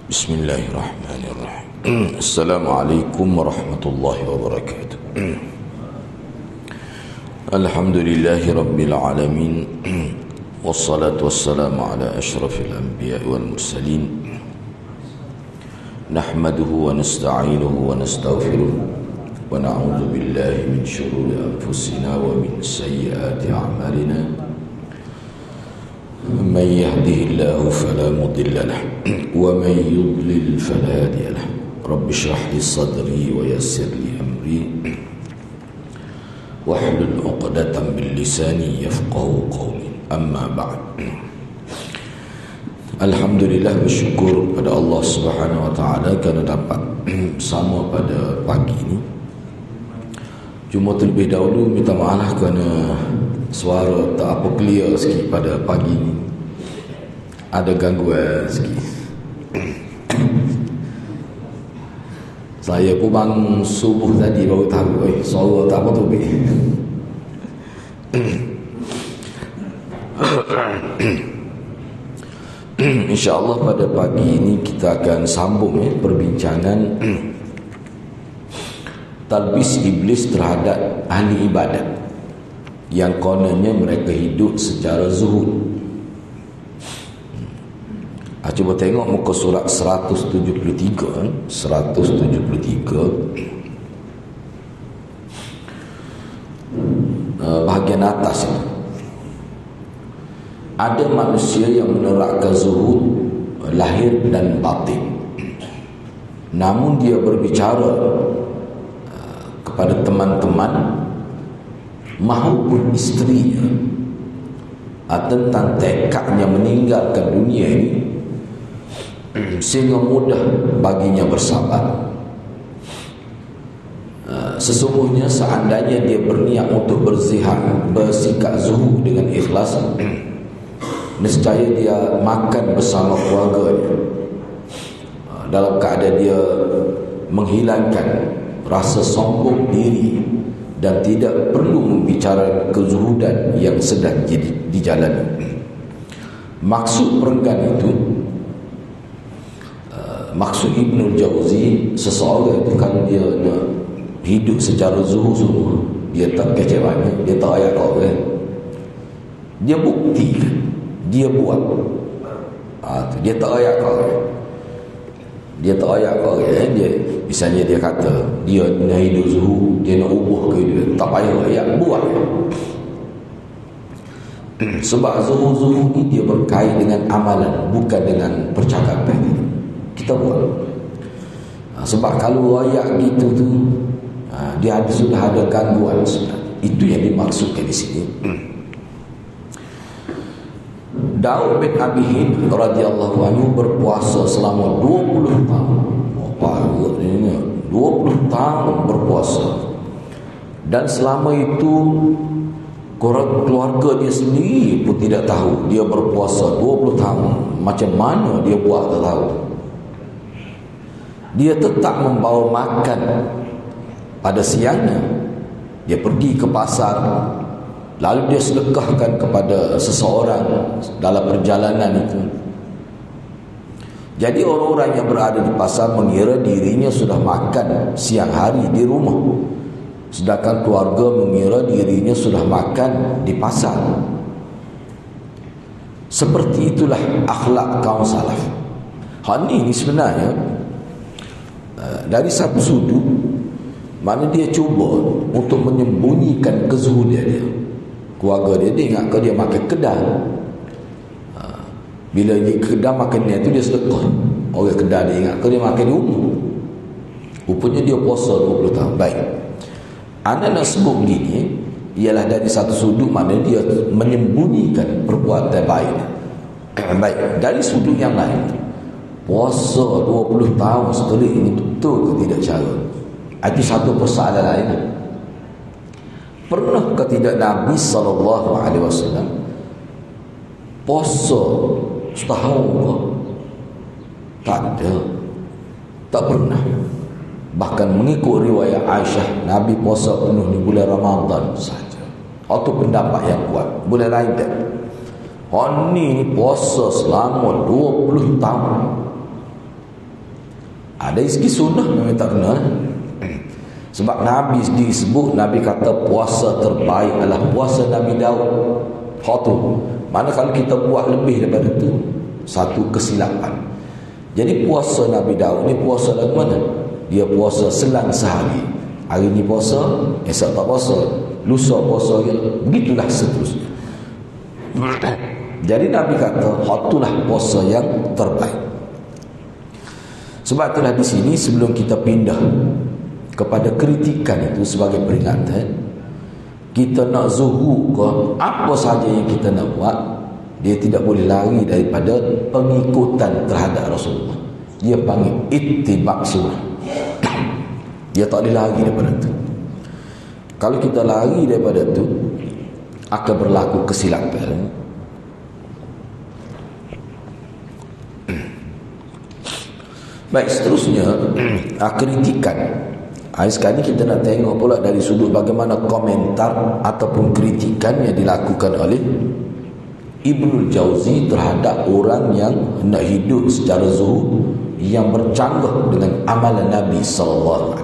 Bismillahirrahmanirrahim. Assalamualaikum warahmatullahi wabarakatuh. Alhamdulillahi rabbil alamin. Wassalatu wassalamu ala ashrafil anbiya'i wal mursalin. Nahmaduhu wa nasta'inuhu wa nastaghfiruh. Wa na'udzu billahi min shururi anfusina wa min sayyiati a'malina. من يهده الله فلا مضل له ومن يضلل فلا هادي له رب اشرح لي صدري ويسر لي أمري واحلل عقدة من لساني يفقهوا قولي أما بعد. Alhamdulillah, bersyukur pada Allah Subhanahu wa taala kerana dapat bersama pada pagi ini. Cuma terlebih dahulu minta maaf kerana suara tak apa clear sikit pada pagi ni. Ada gangguan sikit. Saya pun bangun subuh tadi baru tahu suara tak apa tu. InsyaAllah pada pagi ini kita akan sambung perbincangan talbis iblis terhadap ahli ibadat yang kononnya mereka hidup secara zuhud. Cuba tengok muka surat 173 bahagian atas itu. Ada manusia yang menerapkan zuhud lahir dan batin, namun dia berbicara kepada teman-teman maupun isterinya tentang tekadnya meninggalkan dunia ini, sehingga mudah baginya bersabar. Sesungguhnya seandainya dia berniat untuk bersikap zuhud dengan ikhlas, nescaya dia makan bersama keluarganya dalam keadaan dia menghilangkan rasa sombong diri dan tidak perlu membicarakan kezuhudan yang sedang dijalani. Maksud perenggan itu, maksud Ibnul Jauzi, seseorang itu kalau dia nak hidup secara zuhud, dia tak kecewa, dia tak ayak kau dia bukti, dia buat dia tak ayak kau dia misalnya dia kata dia nak hidup zuhud, dia nak ubah ke dia, tak payah ayak, buat. Sebab zuhud ni dia berkait dengan amalan, bukan dengan percakapan. Kita buat. Sebab kalau ayak gitu tu dia sudah ada gangguan sebenarnya. Itu yang dimaksudkan di sini. Daud bin Abi Hind radhiyallahu anhu berpuasa selama 20 tahun. 20 tahun berpuasa. Dan selama itu keluarga dia sendiri pun tidak tahu dia berpuasa 20 tahun. Macam mana dia buat tak tahu. Dia tetap membawa makan pada siangnya. Dia pergi ke pasar, lalu dia sedekahkan kepada seseorang dalam perjalanan itu. Jadi orang-orang yang berada di pasar mengira dirinya sudah makan siang hari di rumah, sedangkan keluarga mengira dirinya sudah makan di pasar. Seperti itulah akhlak kaum salaf. Hal ini sebenarnya dari satu sudut, mana dia cuba untuk menyembunyikan kezuhudan dia. Keluarga dia ingat ke dia makan kedai. Bila dia kedai makan tu dia sedekah. Orang kedai dia ingat ke dia makan di rumah. Rupanya dia puasa 20 tahun. Baik, anda nak sebut begini ialah dari satu sudut mana dia menyembunyikan perbuatan baik. Baik, dari sudut yang lain, puasa 20 tahun sekali ini betul ke tidak cara? Itu satu persoalan lain. Pernahkah tidak Nabi SAW puasa setahun ke? Tak ada. Tak pernah. Bahkan mengikut riwayat Aisyah, Nabi puasa penuh di bulan Ramadan saja. Itu pendapat yang kuat. Bulan lain tak. Ni puasa selama 20 tahun. Dari segi sunnah memang tak kena. Sebab Nabi sendiri sebut, Nabi kata puasa terbaik adalah puasa Nabi Daud. Hak tu. Mana kalau kita buat lebih daripada tu, satu kesilapan. Jadi puasa Nabi Daud ni puasa lagu mana? Dia puasa selang sehari. Hari ni puasa, esok tak puasa, lusa puasa, begitulah seterusnya. Jadi Nabi kata hak itulah puasa yang terbaik. Sebab itulah di sini sebelum kita pindah kepada kritikan itu sebagai peringatan, kita nak zuhur ke apa sahaja yang kita nak buat, dia tidak boleh lari daripada pengikutan terhadap Rasulullah. Dia panggil ittiba' sunnah. Dia tak boleh lari daripada itu. Kalau kita lari daripada itu, akan berlaku kesilapan. Baik, seterusnya kritikan. Sekarang ni kita nak tengok pula dari sudut bagaimana komentar ataupun kritikan yang dilakukan oleh Ibnul Jauzi terhadap orang yang nak hidup secara zuhud yang bercanggah dengan amalan Nabi SAW.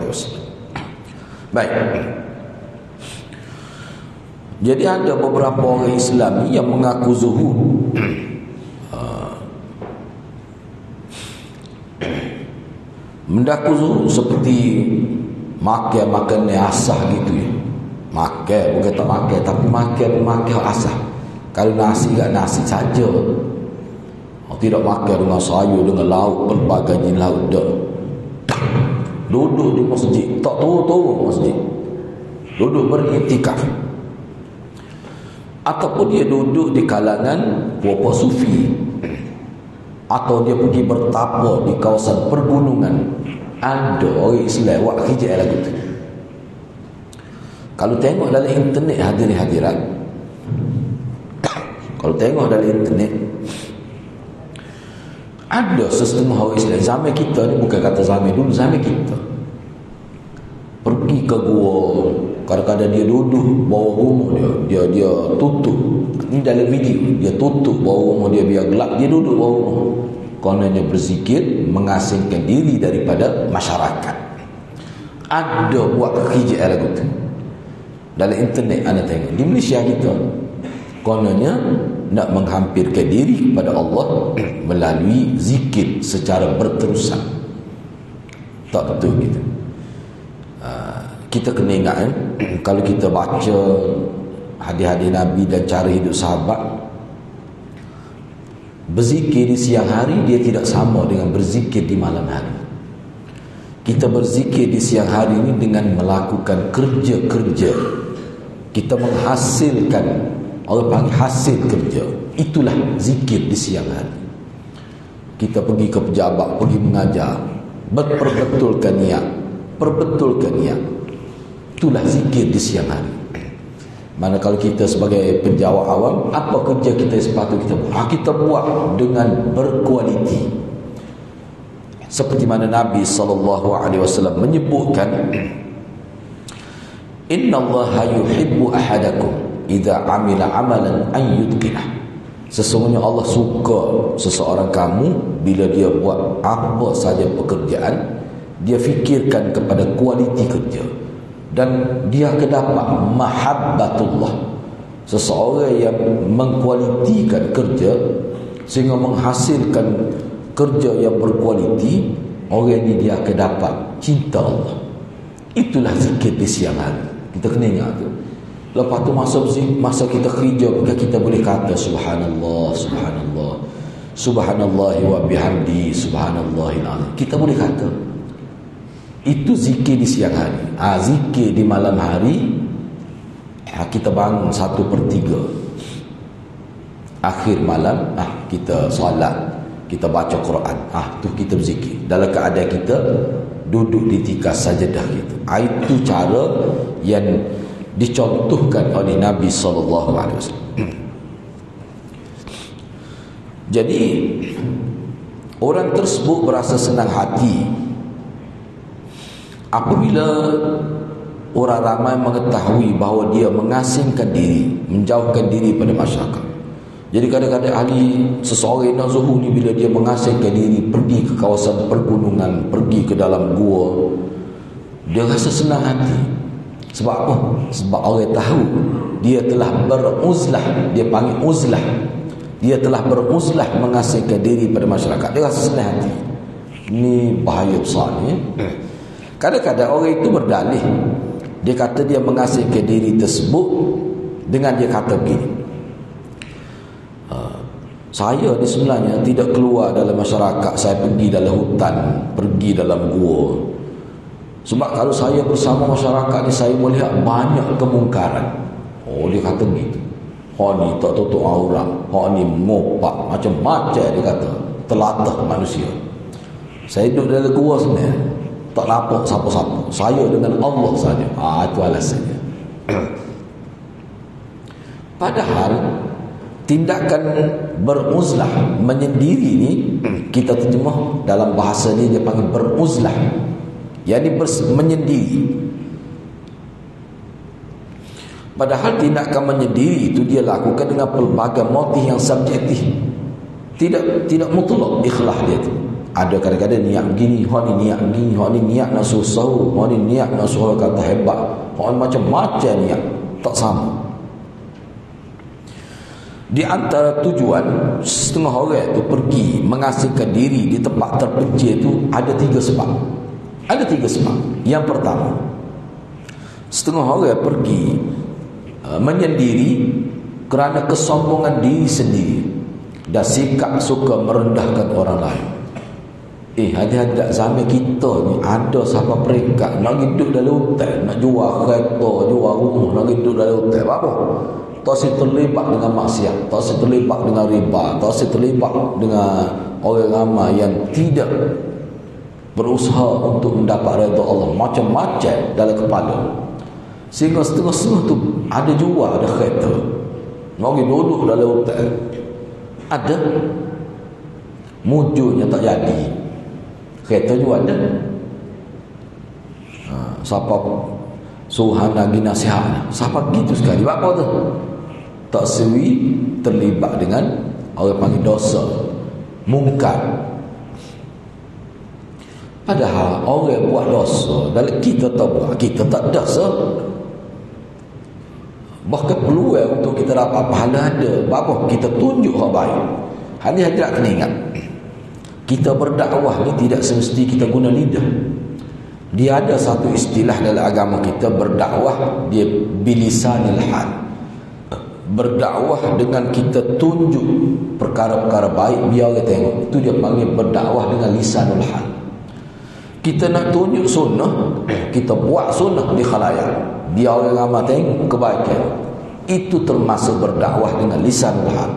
Baik. Jadi ada beberapa orang Islam yang mengaku zuhud. Mendaku zuhud seperti makan asah gitu ya. Makan, bukan tak makan, tapi makan asah. Kalau nasi kat nasi saja. Tidak makan dengan sayur, dengan lauk, pelbagai jenis lauk. Duduk di masjid, tak turun masjid. Duduk beriktikaf. Ataupun dia duduk di kalangan puaka sufi. Atau dia pergi bertapa di kawasan pergunungan. Ada orang Islam buat hijab lagu tu. Kalau tengok dalam internet hadirin-hadirat, kalau tengok dalam internet, ada sesetengah orang Islam zaman kita ni, bukan kata zaman dulu, zaman kita pergi ke gua, kadang-kadang dia duduk bawah rumah dia tutup. Ini dalam video, dia tutup bawah rumah dia biar gelap, dia duduk bawah rumah. Kononnya berzikir, mengasingkan diri daripada masyarakat. Ada buat hijab lagu tu dalam internet. Anda tengok di Malaysia kita, kononnya nak menghampirkan diri kepada Allah melalui zikir secara berterusan. Tak betul gitu. Kita kena ingat kalau kita baca hadis-hadis Nabi dan cara hidup sahabat, berzikir di siang hari dia tidak sama dengan berzikir di malam hari. Kita berzikir di siang hari ini dengan melakukan kerja-kerja. Kita menghasilkan, orang panggil hasil kerja. Itulah zikir di siang hari. Kita pergi ke pejabat, pergi mengajar, perbetulkan niat. Itulah zikir di siang hari. Mana kalau kita sebagai penjawab awam, apa kerja kita sepatutnya kita buat? Kita buat dengan berkualiti. Seperti mana Nabi SAW menyebutkan, Inna Allaha yuhibbu ahadakum idza amila amalan an yutqinah. Sesungguhnya Allah suka seseorang kamu bila dia buat apa saja pekerjaan, dia fikirkan kepada kualiti kerja. Dan dia akan dapat mahabbatullah. Seseorang yang mengkualitikan kerja sehingga menghasilkan kerja yang berkualiti, orang ini dia akan dapat cinta Allah. Itulah zikir di siang hari. Kita kena ingat tu. Lepas tu masa kita kerja, kita boleh kata subhanallah, subhanallah, subhanallahi wa bihamdi, subhanallahil azim. Kita boleh kata itu zikir di siang hari. Zikir di malam hari, kita bangun 1/3 akhir malam, kita solat, kita baca Quran, tu kita berzikir dalam keadaan kita duduk di tikar sajadah kita. Itu cara yang dicontohkan oleh Nabi SAW. Jadi orang tersebut berasa senang hati apabila orang ramai mengetahui bahawa dia mengasingkan diri, menjauhkan diri pada masyarakat. Jadi kadang-kadang ahli seseorang nak zuhud ni, bila dia mengasingkan diri pergi ke kawasan pergunungan, pergi ke dalam gua, dia rasa senang hati. Sebab apa? Sebab orang tahu dia telah beruzlah, dia panggil uzlah, dia telah beruzlah mengasingkan diri pada masyarakat, dia rasa senang hati. Ini bahaya besar ni. Kadang-kadang orang itu berdalih, dia kata dia mengasingkan diri tersebut dengan dia kata begini, saya ni sebenarnya tidak keluar dalam masyarakat, saya pergi dalam hutan, pergi dalam gua. Sebab kalau saya bersama masyarakat ni, saya melihat banyak kemungkaran. Oh, dia kata gitu. Hak ni tak tutup aurat, hak ni ngopak, macam-macam dia kata, telatah manusia. Saya duduk dalam gua sebenarnya, tak nampak siapa-siapa, saya dengan Allah saja. Itu alasannya. Padahal tindakan beruzlah, menyendiri ni, kita terjemah dalam bahasa ni dia panggil beruzlah, yakni menyendiri. Padahal tindakan menyendiri itu dia lakukan dengan pelbagai motif yang subjektif, tidak mutlak ikhlas dia tu. Ada kadang-kadang niat begini, hak ni niat begini, hak ni niat nak susah, hak ni niat nak suruh kata hebat, hak ni macam-macam niat, tak sama. Di antara tujuan setengah orang itu pergi mengasingkan diri di tempat terpencil itu ada 3 sebab. Ada 3 sebab. Yang pertama, setengah orang pergi menyendiri kerana kesombongan diri sendiri dan sikap suka merendahkan orang lain. Hadiah-hadiah zaman kita ni ada siapa peringkat nak hidup dalam hutan, nak jual kereta, jual rumah, nak hidup dalam hutan. Apa? Tak si terlibat dengan maksiat, tak si terlibat dengan riba, tak si terlibat dengan orang ramai yang tidak berusaha untuk mendapat redha Allah, macam-macam dalam kepala. Sehingga setengah-setengah tu ada jual, ada kereta, nak duduk dalam hutan, ada mujurnya tak jadi, kereta juga ada. Siapa suruhan lagi nasihat, siapa gitu sekali, apa tu? Tak sewi terlibat dengan orang panggil dosa, mungkar. Padahal orang buat dosa, dalam kita tak buat, kita tak dosa. Bahkan peluang untuk kita dapat pahala ada. Apa? Kita tunjuk hak baik. Hadirat kena ingat, kita berdakwah ni tidak semesti kita guna lidah. Dia ada satu istilah dalam agama kita, berdakwah dia bilisanil hal. Berdakwah dengan kita tunjuk perkara-perkara baik biar orang tengok, itu dia panggil berdakwah dengan lisanul hal. Kita nak tunjuk sunnah, kita buat sunnah di khalayak, biar orang ramai tengok kebaikan, itu termasuk berdakwah dengan lisanul hal.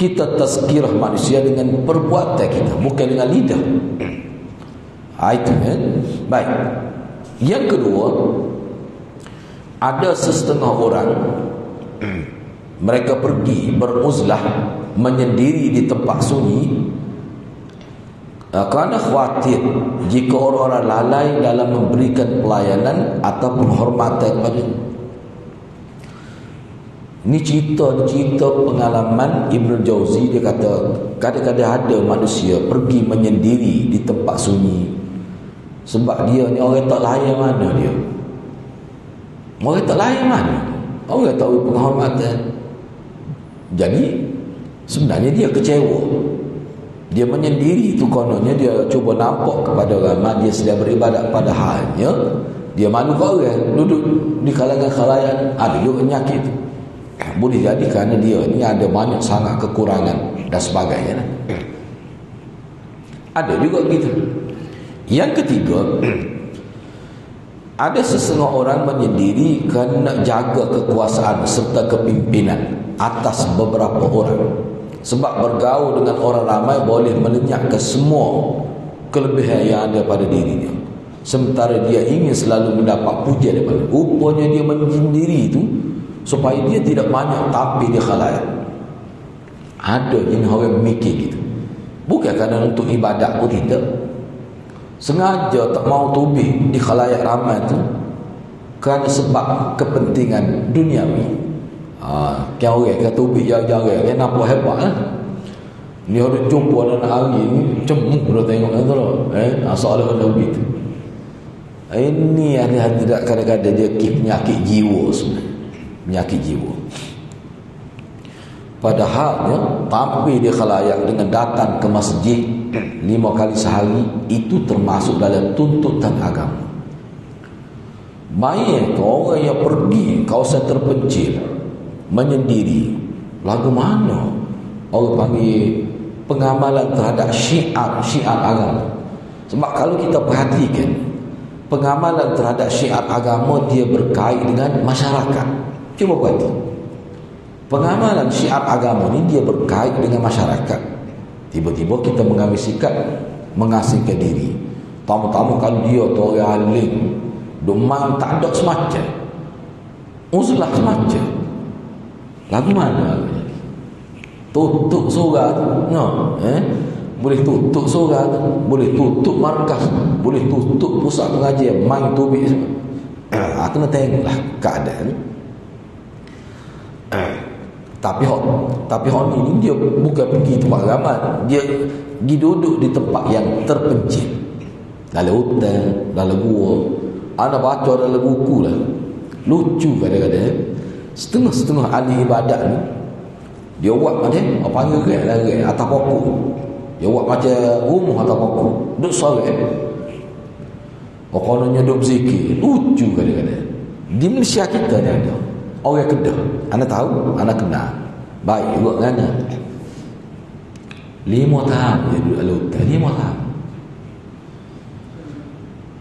Kita tazkirah manusia dengan perbuatan kita, bukan dengan lidah. Itu baik. Yang kedua, ada setengah orang mereka pergi beruzlah, menyendiri di tempat sunyi kerana khawatir jika orang-orang lalai dalam memberikan pelayanan atau penghormatan kepadanya. Ini cerita pengalaman Ibn Jauzi. Dia kata kadang-kadang ada manusia pergi menyendiri di tempat sunyi sebab dia ni orang tak layan mana dia, orang tak layan mana, orang tak tahu penghormatan. Jadi sebenarnya dia kecewa, dia menyendiri tu, kononnya dia cuba nampak kepada orang dia sedang beribadat, padahalnya dia malu ke orang, duduk di kalangan khalayak, ada juga penyakit. Boleh jadi kerana dia ni ada banyak sangat kekurangan dan sebagainya. Ada juga gitu. Yang ketiga, ada sesetengah orang menyendiri kerana nak jaga kekuasaan serta kepimpinan atas beberapa orang. Sebab bergaul dengan orang ramai boleh melenyapkan semua kelebihan yang ada pada dirinya. Sementara dia ingin selalu mendapat pujian daripada. Rupanya dia menyendiri itu supaya dia tidak banyak tapi dia khalayak. Ada jenis orang mikir gitu. Bukan kerana untuk ibadat pun tidak. Sengaja tak mau tubik di khalayak ramai tu kerana sebab kepentingan duniawi. Kau orang kata ubik jauh-jauh kan nampak hebat lah. Ni ada jumpa anak hari ni cemuk dah tengok kan tu asal ada ubik tu. Ini ada kadang-kadang dia penyakit jiwa sebenarnya. Penyakit jiwa. Padahalnya tampil di khalayak dengan datang ke masjid 5 kali sehari itu termasuk dalam tuntutan agama. Main kau orang yang pergi kawasan terpencil menyendiri, lagu mana orang panggil pengamalan terhadap syiar agama. Sebab kalau kita perhatikan pengamalan terhadap syiar agama dia berkait dengan masyarakat. Cuba perhati. Pengamalan syiar agama ni dia berkait dengan masyarakat. Tiba-tiba kita mengambil sikap mengasingkan diri. Tamu-tamu kalau dia tu orang alim, demam tak ada semacam. Uzlah semacam. Lagu mana? Tutup surah tu. Boleh tutup surah tu, boleh tutup markas, boleh tutup pusat pengajian, main tubik semua. Kena tengoklah keadaan. Tapi hak ni dia bukan pergi tempat ramai, dia pergi duduk di tempat yang terpencil, dalam hutan, dalam gua. Ana baca dalam buku lah, lucu kadang-kadang setengah-setengah ahli ibadat ni dia buat macam apa panggil ke atas pokok, dia buat macam rumah atas pokok, duduk sore pokoknya duduk berzikir. Lucu kadang-kadang di Malaysia kita ni ada orang Kedah, anda tahu, anda kenal baik juga kan 5 tahun dia duduk dalam hutan. 5 tahun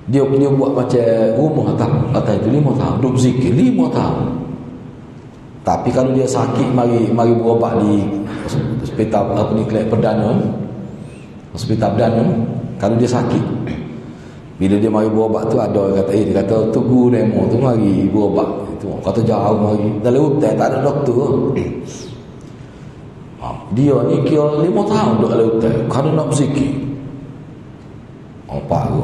dia buat macam rumah atas itu 5 tahun duduk berzikir 5 tahun. Tapi kalau dia sakit mari berobat di hospital Perdana, hospital Perdana. Kalau dia sakit, bila dia mari berobat tu ada orang kata dia kata tunggu demo tu mari berobat. Itu kata jauh mari dalam hutan tak ada doktor. Dia ni kira 5 tahun duduk dalam hutan kerana nak berzikir. Apa tu?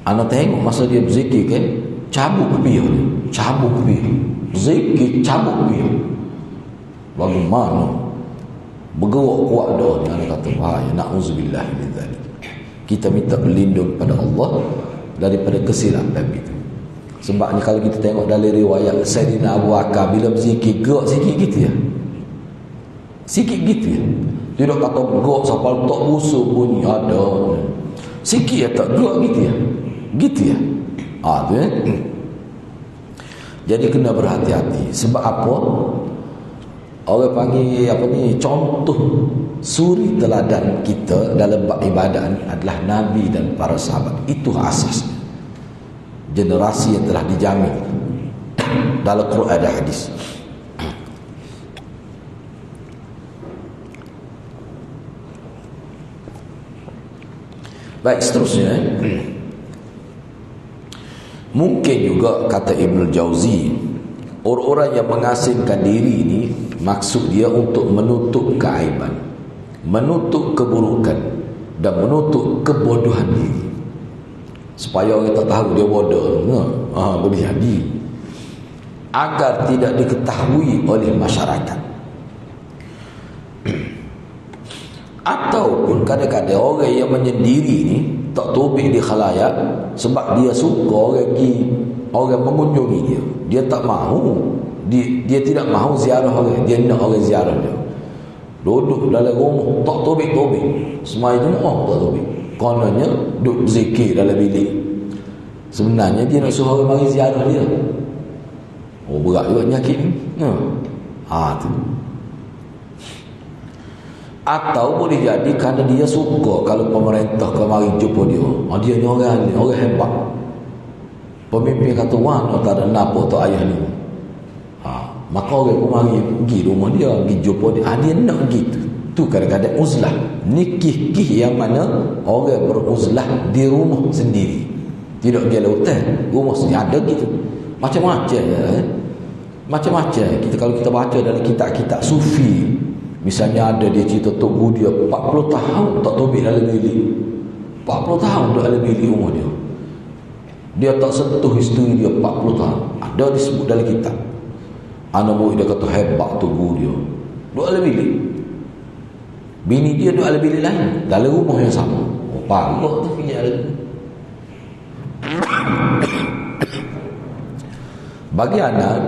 Anak tengok masa dia berzikir kan, cabut kebiar dia. Cabut kebiar. Zikir cabut kebiar. Bagaimana? Bergerak kuat dah ni. Anak kata, bahaya. Na'udzubillah min zalik. Kita minta berlindung pada Allah daripada kesilapan itu. Sebabnya kalau kita tengok dalam riwayat Sayyidina Abu Bakar bila berzikir, gerak sikit gitu ya. Sikit gitu ya. Dia tak kata gerak sampai tak busuk bunyi ada. Sikit ya tak gerak gitu ya. Gitu ya. Tu ya. Jadi kena berhati-hati. Sebab apa? Orang panggil apa ni, contoh suri teladan kita dalam ibadah adalah Nabi dan para sahabat. Itu asasnya. Generasi yang telah dijamin dalam Quran dan hadis. Baik, seterusnya mungkin juga kata Ibn Jauzi, orang-orang yang mengasingkan diri ini maksud dia untuk menutup keaiban, menutup keburukan dan menutup kebodohan diri, supaya orang tak tahu dia bodoh. Boleh jadi agar tidak diketahui oleh masyarakat. Ataupun kadang-kadang orang yang menyendiri ni tak tobik di khalayak sebab dia suka orang mengunjungi dia. Dia tak mahu, dia tidak mahu ziarah orang, dia nak orang ziarah dia. Duduk dalam rumah tak tobik-tobik, semai rumah tak tobik, kononnya duduk zikir dalam bilik. Sebenarnya dia nak suruh orang mari ziarah dia. Berat juga penyakit ni. Tu. Atau boleh jadi kerana dia suka kalau pemerintah kemari jumpa dia. Dia ni orang hebat. Pemimpin kata, wah, tak ada napa tak ayah ni. Maka orang kemari pergi rumah dia, pergi jumpa dia. Dia nak gitu. Tu kadang-kadang uzlah. Ni kih-kih yang mana orang beruzlah di rumah sendiri. Tidak pergi lautan, rumah sendiri. Ada gitu. Macam-macam macam-macam. Kalau kita baca dalam kitab-kitab sufi, misalnya ada dia cerita tunggu dia 40 tahun tak tobik dalam bilik. 40 tahun duduk dalam bilik rumah dia. dia tak sentuh isteri dia 40 tahun. Ada disebut dalam kitab. Anak murid dia kata hebat tubuh dia. Dua ada bilik. Bini dia dua ada bilik lain dalam rumah yang sama. Oh, parah tu fikir dia. Bagi anak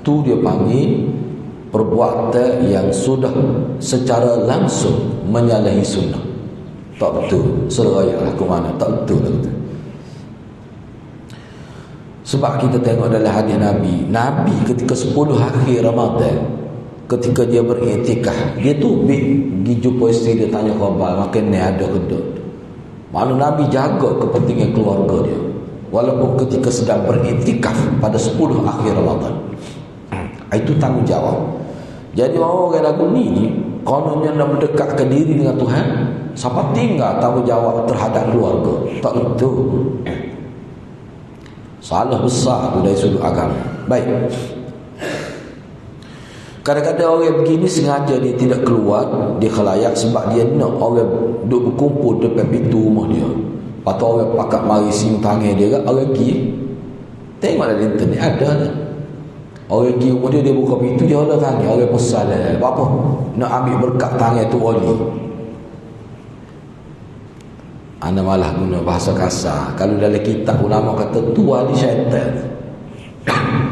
tu dia panggil perbuatan yang sudah secara langsung menyalahi sunnah. Tak betul. Seraya aku mana tak betul lah tu. Sebab kita tengok dalam hadis Nabi ketika 10 akhir Ramadan, ketika dia beriktikaf, dia tu pergi jumpa isteri dia, tanya khabar makan ni ada ke tak. Maklum Nabi jaga kepentingan keluarga dia walaupun ketika sedang beriktikaf pada 10 akhir Ramadan. Itu tanggungjawab. Jadi orang lagu ni kononnya nak mendekatkan diri dengan Tuhan, siapa tinggal tanggungjawab terhadap keluarga. Tak itu. Salah besar tu dari sudut agama. Baik. Kadang-kadang orang begini sengaja dia tidak keluar di khalayak sebab dia nak orang duduk berkumpul depan pintu rumah dia. Lepas tu orang pakat mari siung tangan dia kan, orang pergi. Tengok dalam internet ada lah. Orang pergi rumah dia buka pintu, dia orang tangan, orang pesan lah. Apa? Nak ambil berkat tangan tu wali. Anda malah guna bahasa kasar. Kalau dalam kitab ulama kata tu wali syaitan.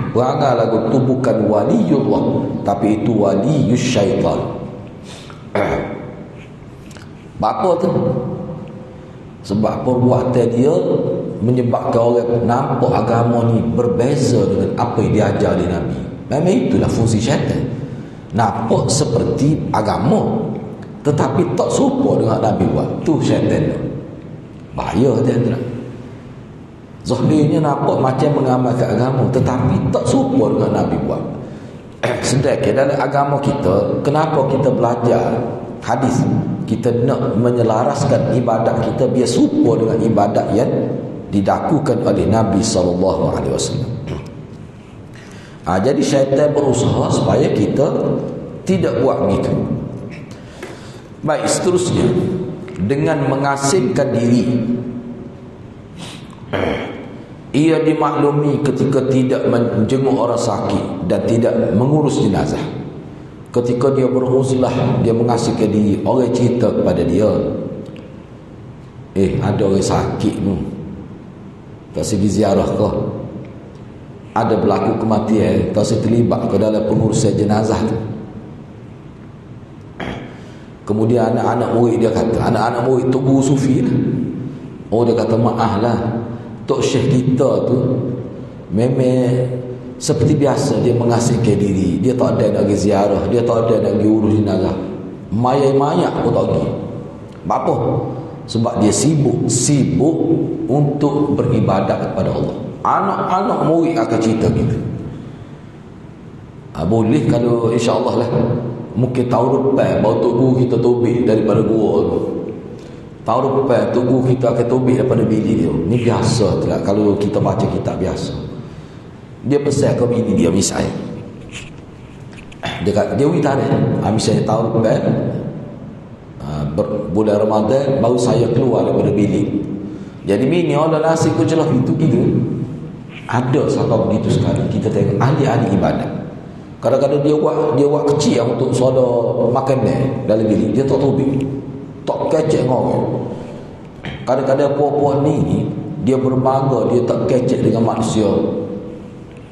Berangan lagu tu bukan waliullah, tapi itu walius syaitan. Apa tu? Sebab perbuatan dia menyebabkan orang nampak agama ni berbeza dengan apa yang diajar di Nabi. Memang itulah fungsi syaitan. Nampak seperti agama tetapi tak serupa dengan Nabi buat. Tu syaitan tu. Bahaya dia tu. Zahirnya nampak macam mengamalkan agama tetapi tak serupa dengan Nabi buat. Sedangkan dalam agama kita, kenapa kita belajar hadis? Kita nak menyelaraskan ibadat kita biar serupa dengan ibadat yang didakukan oleh Nabi SAW. Jadi syaitan berusaha supaya kita tidak buat begitu. Baik, seterusnya dengan mengasingkan diri, ia dimaklumi ketika tidak menjenguk orang sakit dan tidak mengurus jenazah. Ketika dia beruzlah, dia mengasingkan diri, orang cerita kepada dia, ada orang sakit tu, tak segi ziarah kau, ada berlaku kematian, tak segi terlibat ke dalam pengurusan jenazah tu. Kemudian anak-anak murid dia kata, anak-anak murid tu guru sufi lah. Oh, dia kata maaf lah, Tok Syekh kita tu memang seperti biasa dia mengasihkan diri, dia tak ada nak pergi ziarah, dia tak ada nak pergi urus jenazah, mayat-mayat pun tak pergi. Apa? Sebab dia sibuk untuk beribadat kepada Allah. Anak-anak murid akan cerita gitu. Boleh kalau insya-Allah lah, mungkin tahun depan baru tok guru kita tobik daripada gua tu. Tahun depan tok guru kita akan tobik daripada bilik dia. Ni biasa tu lah kalau kita baca kitab biasa. Dia pesan ke bini dia misalnya, dia witarikh, misalnya tahun depan bulan Ramadan baru saya keluar daripada bilik. Jadi bini Allah nasi ku celah itu gitu. Ada satu begitu sekali. Kita tengok ahli-ahli ibadat. Kadang-kadang dia buat kecil untuk soda makan ni dalam bilik. Dia tak tobik, tak kecek dengan orang. Kadang-kadang puan-puan ni dia berbangga dia tak kecek dengan manusia.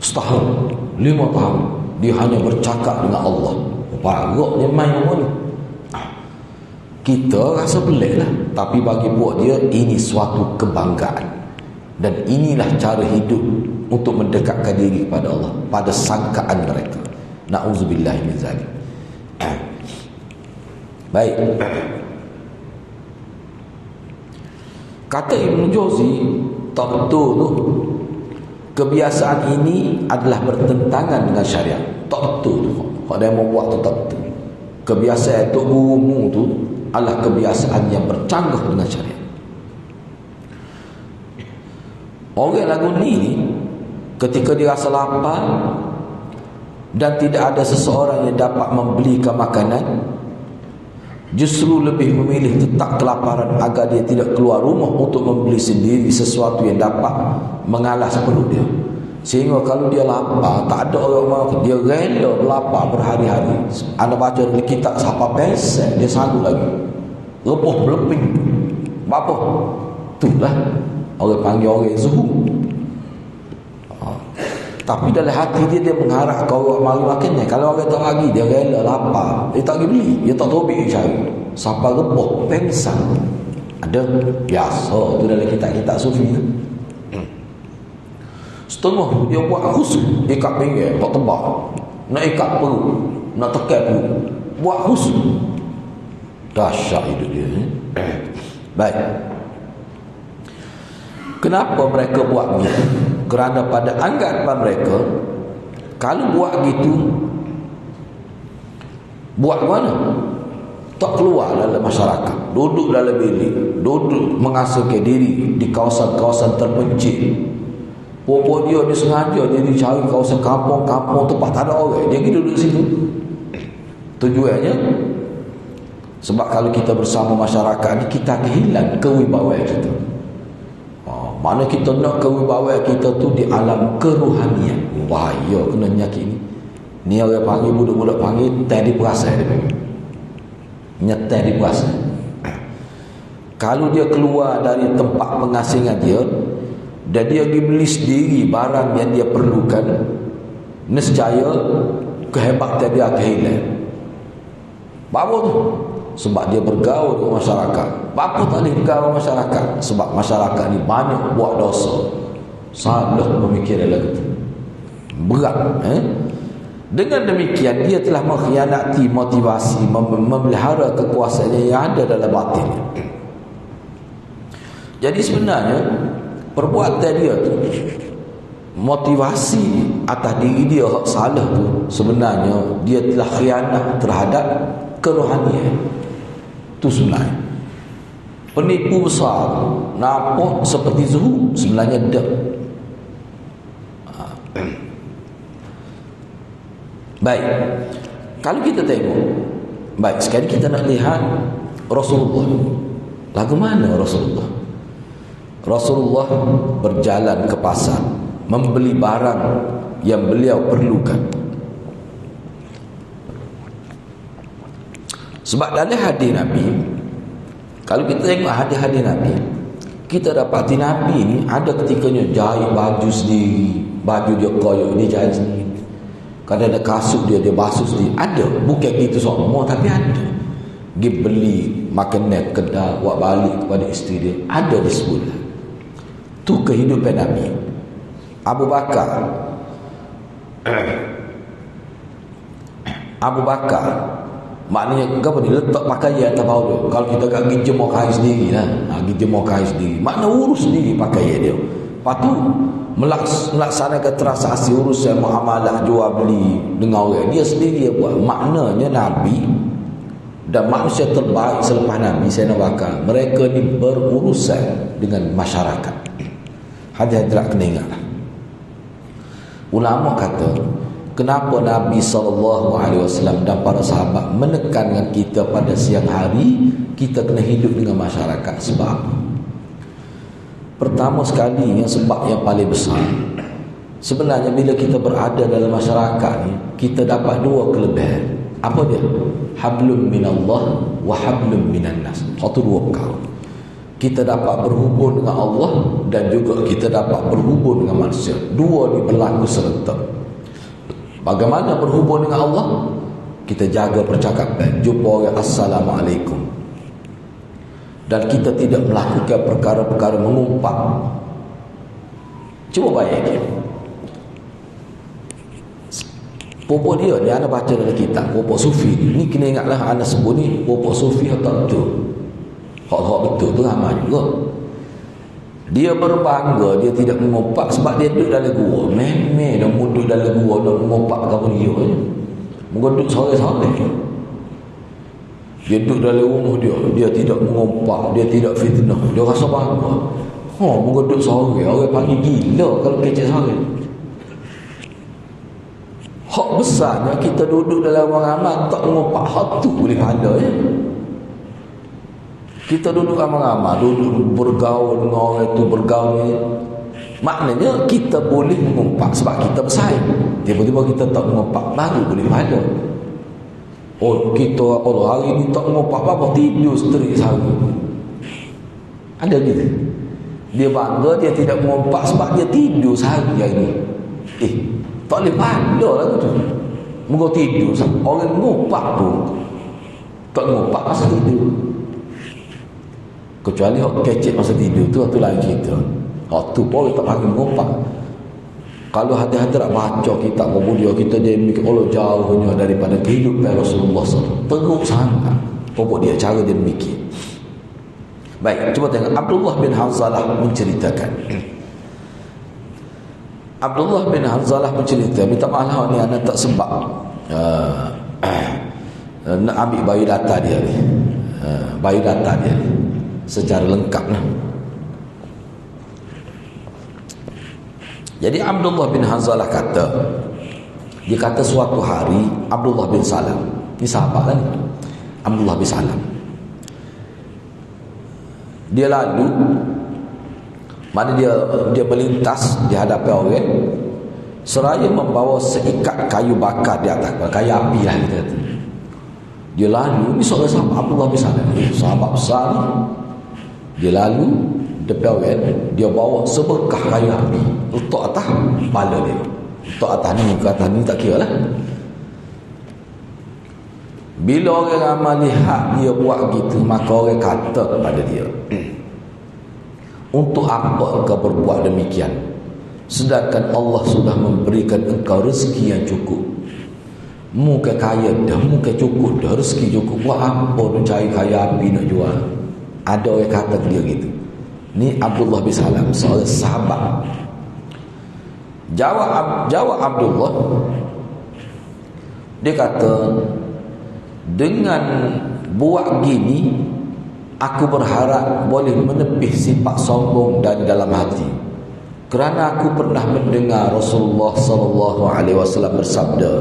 Setahun, 5 tahun dia hanya bercakap dengan Allah. Bagus dia main orang ni. Kita rasa pelik lah, tapi bagi buat dia ini suatu kebanggaan. Dan inilah cara hidup untuk mendekatkan diri kepada Allah pada sangkaan mereka. Na'udzubillah min zalik. Baik. Kata Ibn Jauzi, tak betul tu, kebiasaan ini adalah bertentangan dengan syariat. Tak betul tu. Kalau dia mau buat tu tak betul. Kebiasaan tu gurumu tu adalah kebiasaan yang bercanggah dengan syariat. Orang lagu ni ketika dia rasa lapar dan tidak ada seseorang yang dapat membelikan makanan, justru lebih memilih tetap kelaparan agar dia tidak keluar rumah untuk membeli sendiri sesuatu yang dapat mengalas perut dia. Sehingga kalau dia lapar, tak ada orang mau, dia rela lapar berhari-hari. Anda baca dalam kitab siapa pesek, dia sanggup lagi lepuh beleping. Apa? Itulah orang panggil orang zuhud. Tapi dalam hati dia mengharap kau mari makannya. Kalau orang tak lagi, dia rela lapar, dia tak pergi beli, dia tak tobik cari sampai lepuh pengsan. Ada biasa tu dalam kitab-kitab sufi tu. Setengah dia buat khusus, ikat pinggir tak tebal, nak ikat perut, nak tekan perut, buat khusus. Dahsyat hidup dia. Baik, kenapa mereka buat begitu? Kerana pada anggapan mereka, kalau buat gitu, buat mana? Tak keluar dalam masyarakat, duduk dalam bilik, duduk mengasingkan diri di kawasan-kawasan terpencil. Pokok dia sengaja dia cari kawasan kampung-kampung tempat tak ada orang, dia pergi duduk situ. Tujuannya sebab kalau kita bersama masyarakat ni, kita kehilangan kewibawaan kita. Mana kita nak kewibawaan kita tu di alam kerohanian. Bahaya kena nyakit ni. Ni orang panggil, budak-budak panggil tadi perasaan dia panggil. Nyetai di perasaan. Kalau dia keluar dari tempat pengasingan dia dan dia pergi beli sendiri barang yang dia perlukan, nescaya kehebatan dia akan hilang. Apa tu? Sebab dia bergaul dengan masyarakat. Apa tak boleh bergaul dengan masyarakat? Sebab masyarakat ni banyak buat dosa. Salah pemikiran lagu tu, berat. Dengan demikian dia telah mengkhianati motivasi memelihara kekuasaannya yang ada dalam batin. Jadi sebenarnya perbuatan dia tu, motivasi atas diri dia hak salah tu, sebenarnya dia telah khianat terhadap kerohanian. Itu sebenarnya penipu besar, nampak seperti zuhud, sebenarnya tak. Baik, kalau kita tengok, baik, sekarang kita nak lihat Rasulullah. Lagu mana Rasulullah? Rasulullah berjalan ke pasar, membeli barang yang beliau perlukan. Sebab dalam hadis Nabi, kalau kita tengok hadis-hadis Nabi, kita dapati Nabi ni ada ketikanya jahit baju sendiri, baju dia koyak, dia jahit sendiri. Kadang ada kasut dia basuh sendiri. Ada, bukan gitu semua, tapi ada. Dia beli makanan kedai, buat balik kepada isteri dia, ada disebut. Tu kehidupan Nabi. Abu Bakar maknanya apa ni, letak pakaian atas bawah dia. Kalau kita kat pergi jemur kain sendiri lah, pergi jemur kain sendiri, makna urus sendiri pakaian dia. Lepas tu melaksanakan transaksi urusan muamalah jual beli dengan orang, dia sendiri dia buat. Maknanya Nabi dan manusia terbaik selepas Nabi Sayyidina Bakar, mereka ni berurusan dengan masyarakat. Hadis-hadis kena ingatlah. Ulama kata, kenapa Nabi SAW dan para sahabat menekankan kita pada siang hari kita kena hidup dengan masyarakat? Sebab apa? Pertama sekali, yang sebab yang paling besar, sebenarnya bila kita berada dalam masyarakat ni, kita dapat dua kelebihan. Apa dia? Hablum minallah wa hablum minan nas. Satu dua perkara. Kita dapat berhubung dengan Allah dan juga kita dapat berhubung dengan manusia. Dua ni berlaku serentak. Bagaimana berhubung dengan Allah? Kita jaga percakapan, jumpa orang assalamualaikum, dan kita tidak melakukan perkara-perkara mengumpat. Cuba bayangkan, popok dia ni, anda baca dalam kitab popok sufi ni kena ingatlah, anda sebut ni popok sufi atau betul. Hak betul tu ramai juga. Dia berbangga dia tidak mengumpat sebab dia duduk dalam gua. Memang dah duduk dalam gua, dah mengumpat kau dia je. Menguduk sore-sore. Dia duduk dalam rumah dia tidak mengumpat, dia tidak fitnah. Dia rasa bangga. Menguduk sore, orang panggil gila kalau kecek sore. Hak besarnya kita duduk dalam orang ramai tak mengumpat, hak tu boleh pahala ya. Kita duduk ramai-ramai, duduk bergaul dengan orang itu, bergaul ni. Maknanya kita boleh mengumpat sebab kita bersaing. Tiba-tiba kita tak mengumpat, baru boleh pahala. Oh, kita Allah hari ni tak mengumpat apa, tidur seteri sehari. Ada gitu. Dia bangga dia tidak mengumpat sebab dia tidur sehari hari ni. Tak boleh pahala lah tu. Mereka tidur, orang mengumpat pun tak mengumpat masa tidur. Kecuali orang kecek masa tidur tu lain cerita. Waktu pun tak panggil mengumpat. Kalau hati-hati nak baca kitab Muhammadiyah, kita dia mikir Allah jauhnya daripada kehidupan Rasulullah SAW. Teruk sangat pokok dia, cara dia mikir. Baik, cuba tengok Abdullah bin Hanzalah menceritakan. Abdullah bin Hanzalah mencerita, minta maaf ni anak tak sebab nak ambil bayi data dia ni. Bayi data dia ni secara lengkap lah. Jadi Abdullah bin Hanzalah kata, dia kata suatu hari Abdullah bin Salam, ni sahabat kan, Abdullah bin Salam, dia lalu, mana dia melintas di hadapan orang, seraya membawa seikat kayu bakar di atas, kayu api lah kita kata. Dia lalu, ni seorang sahabat Abdullah bin Salam, sahabat besar ni. Dia lalu depan orang, dia bawa seberkah kayu api, letak atas kepala dia. Letak atas ni, muka atas ni tak kira lah. Bila orang ramai lihat dia buat gitu, maka orang kata kepada dia, untuk apa engkau berbuat demikian, sedangkan Allah sudah memberikan engkau rezeki yang cukup. Muka kaya dah, muka cukup dah, rezeki cukup, buat apa nak cari kayu api nak jual? Ada orang kata dia gitu. Ni Abdullah bin Salam, seorang sahabat. Jawab Abdullah, dia kata, dengan buat gini aku berharap boleh menepis sifat sombong dari dalam hati, kerana aku pernah mendengar Rasulullah SAW bersabda,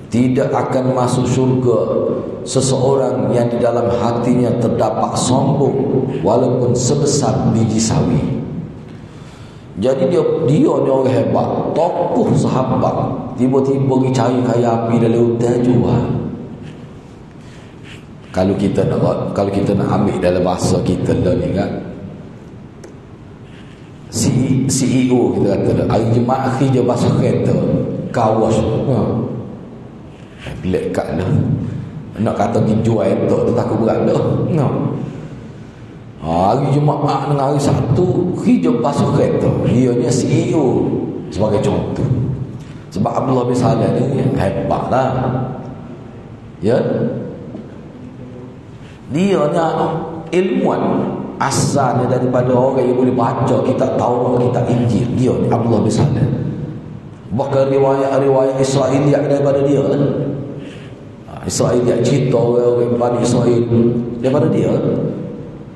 tidak akan masuk syurga seseorang yang di dalam hatinya terdapat sombong walaupun sebesar biji sawi. Jadi dia ni orang hebat, tokoh sahabat, tiba-tiba pergi cari kayu api dalam hutan jual. Kalau kita nak ambil dalam bahasa kita lah ni kan, CEO kita kata hari Jumaat kerja bahasa kereta kawas pilih kat dah. Nak kata pergi jual itu takut berat dah. Hari Jumaat dengan hari Sabtu kerja basuh kereta. Dia ni CEO sebagai contoh. Sebab Abdullah bin Salam ni hebat lah. Ya. Dia ni ilmuwan asalnya daripada orang yang boleh baca kitab Taurat, kitab Injil. Dia ni Abdullah bin Salam. Bahkan riwayat Israiliyat daripada dia kan. Israiliyat cerita orang Bani Israel daripada dia.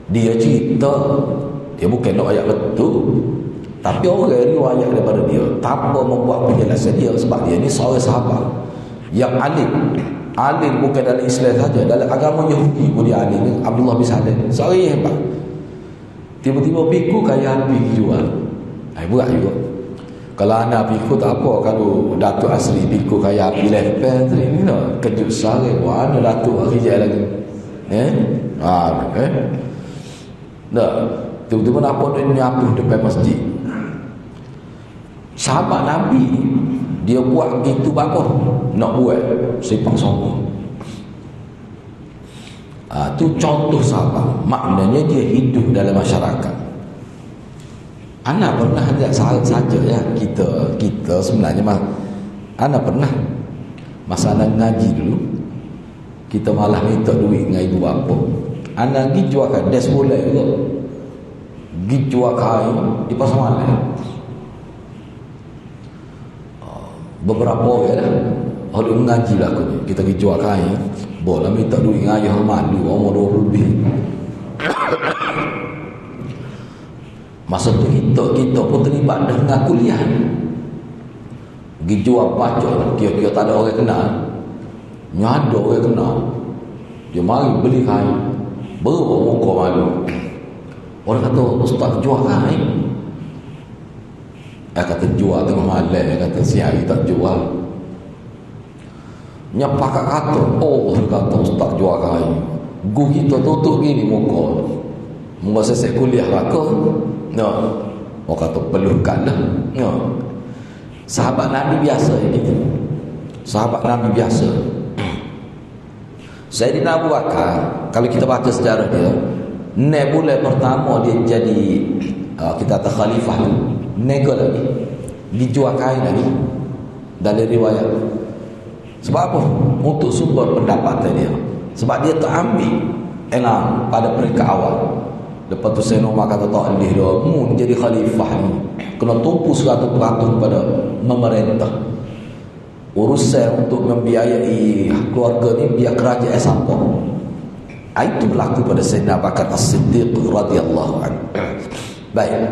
Dia cerita, dia bukan nak ayat betul, tapi orang riwayat daripada dia tanpa membuat penjelasan dia, sebab dia ni seorang sahabat yang alim bukan dalam Islam saja, dalam agama Yahudi pun dia alim. Abdullah bin Salam seorang yang hebat. Tiba-tiba pikul kayu api jual. Berat juga. Kalau anak pikul tak apa, kalau Datuk Asri pikul kayu api lepas ni nak kejut sari, mana Datuk kerja lagi. Tiba-tiba nampak dia nyapu depan masjid. Sahabat Nabi dia buat gitu bagus, nak buat sifat sombong. Tu contoh sahabat. Maknanya dia hidup dalam masyarakat. Anak pernah lihat saja ya, kita sebenarnya anak pernah masa anak ngaji dulu, kita malah minta duit dengan ibu bapa. Anak pergi jual kades boleh juga, pergi jual kain di pasar malam. Beberapa orang lah, kalau mengaji lah aku ni, kita pergi jual kain, boleh minta duit dengan ayah malu, umur 20 lebih. Masa tu kita pun terlibat dengan kuliah. Pergi jual baca, kira-kira tak ada orang kenal, nyada orang kenal, dia mari beli kain. Baru muka malu. Orang kata, ustaz jual kain. Kata jual tengah malam. Kata siari tak jual. Nyapa kata, oh kata ustaz jual kain. Gu kita tutup gini muka. Muka selesai kuliah raka. No. Orang kata pelukan lah. No. Sahabat Nabi biasa gitu. Sahabat Nabi biasa. Sayyidina Abu Bakar, kalau kita baca sejarah dia, bulan pertama dia jadi kita kata khalifah tu, nego lagi, dijual kain lagi dalam riwayat. Sebab apa? Untuk sumber pendapatan dia. Sebab dia tak ambil elang pada peringkat awal. Lepas tu Sayyidina Umar kata tak boleh dah, mu jadi khalifah ni kena tumpu 100% pada memerintah. Urusan untuk membiayai keluarga ni biar kerajaan sampai. Itu berlaku pada Sayyidina Abu Bakar As-Siddiq radhiyallahu anhu. Baik.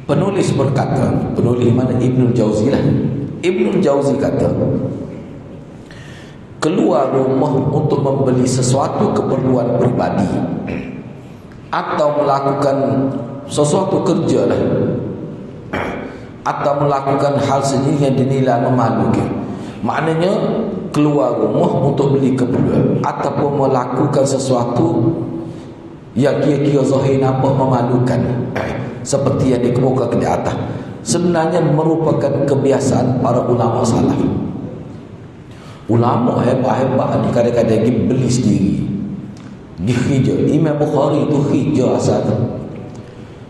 Penulis berkata, penulis mana? Ibnul Jauzi lah. Ibnul Jauzi kata, keluar rumah untuk membeli sesuatu keperluan pribadi atau melakukan sesuatu kerja lah, atau melakukan hal sendiri yang dinilai memalukan. Maknanya keluar rumah untuk beli keperluan ataupun melakukan sesuatu yang kira-kira zahir nampak memalukan, seperti yang dikemukakan di atas, sebenarnya merupakan kebiasaan para ulama salaf. Ulama hebat-hebat ni kadang-kadang pergi beli sendiri, pergi hijau. Imam Bukhari tu hijau asal.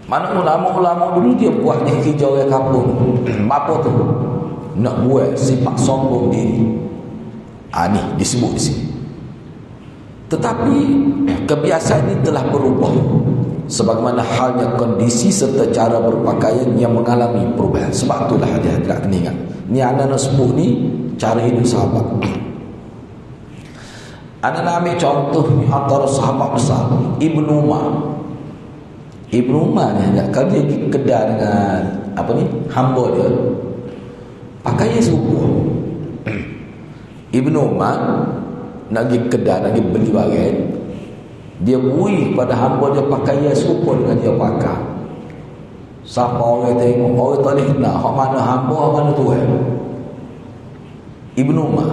Mana ulama-ulama dulu dia buatnya hijau yang kampung. Apa tu? Nak buat sifat sombong diri. Ni disebut di sini. Tetapi kebiasaan ini telah berubah, sebagaimana halnya kondisi serta cara berpakaian yang mengalami perubahan. Sebab itulah dia tidak kena ingat. Ni anak-anak sebut ni cara hidup sahabat. Anak-anak ambil contoh antara sahabat besar Ibnu Umar. Ibnu Umar ni kalau dia pergi kedai dengan apa ni, hamba dia, pakaian serupa. Ibnu Umar nak pergi kedai, nak pergi beli barang, dia beri pada hamba dia pakaian serupa dengan dia pakai. Siapa orang tengok, orang tak boleh kenal hak mana hamba, hak mana tuan. Ibnu Umar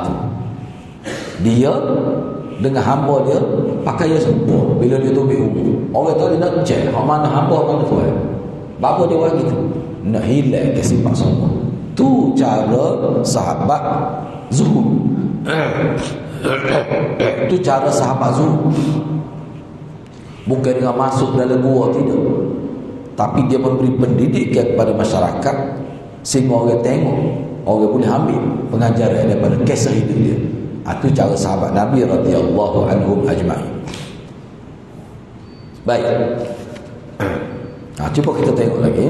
tu dia dengan hamba dia pakaian serupa. Bila dia tubik umur, orang tak boleh nak cek hak mana hamba, hak mana tuan. Bapa dia buat gitu, nak hilang ke sifat sombong. Tu cara sahabat zuhud. Tu cara sahabat zuhud. Bukan dengan masuk dalam gua, tidak, tapi dia memberi pendidikan kepada masyarakat sehingga orang tengok, orang boleh ambil pengajaran daripada kisah hidup dia. Itu cara sahabat Nabi radhiyallahu anhum ajma'in. Baik. Cuba kita tengok lagi.